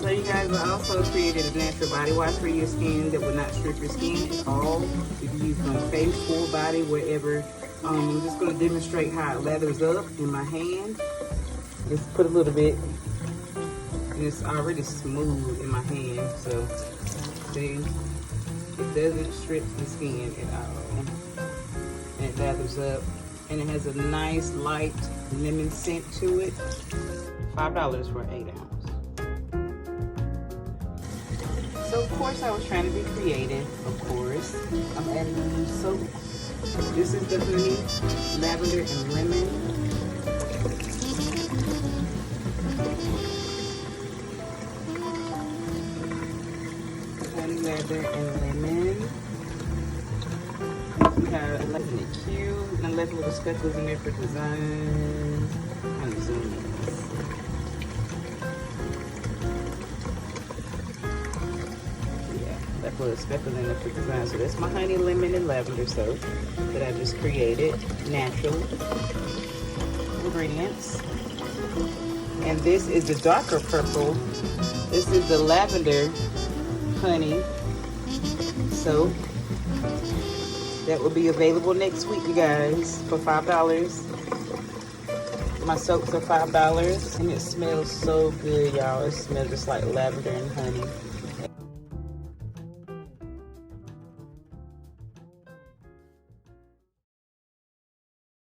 So you guys, I also created a natural body wash for your skin that will not strip your skin at all. You can use it on face, full body, wherever. I'm just going to demonstrate how it lathers up in my hand. Just put a little bit, and it's already smooth in my hand. So see, it doesn't strip the skin at all. And it lathers up, and it has a nice light lemon scent to it. $5 for 8 ounce. So of course I was trying to be creative, of course. I'm adding a new soap. This is the honey, lavender, and lemon. Honey, lavender, and lemon. We have, isn't it cute? And I left little speckles in there for design. I'm gonna zoom in. Put a speckle in there for design. So that's my honey, lemon, and lavender soap that I just created. Natural ingredients. And this is the darker purple. This is the lavender honey soap that will be available next week, you guys, for $5. My soaps are $5, and it smells so good, y'all. It smells just like lavender and honey.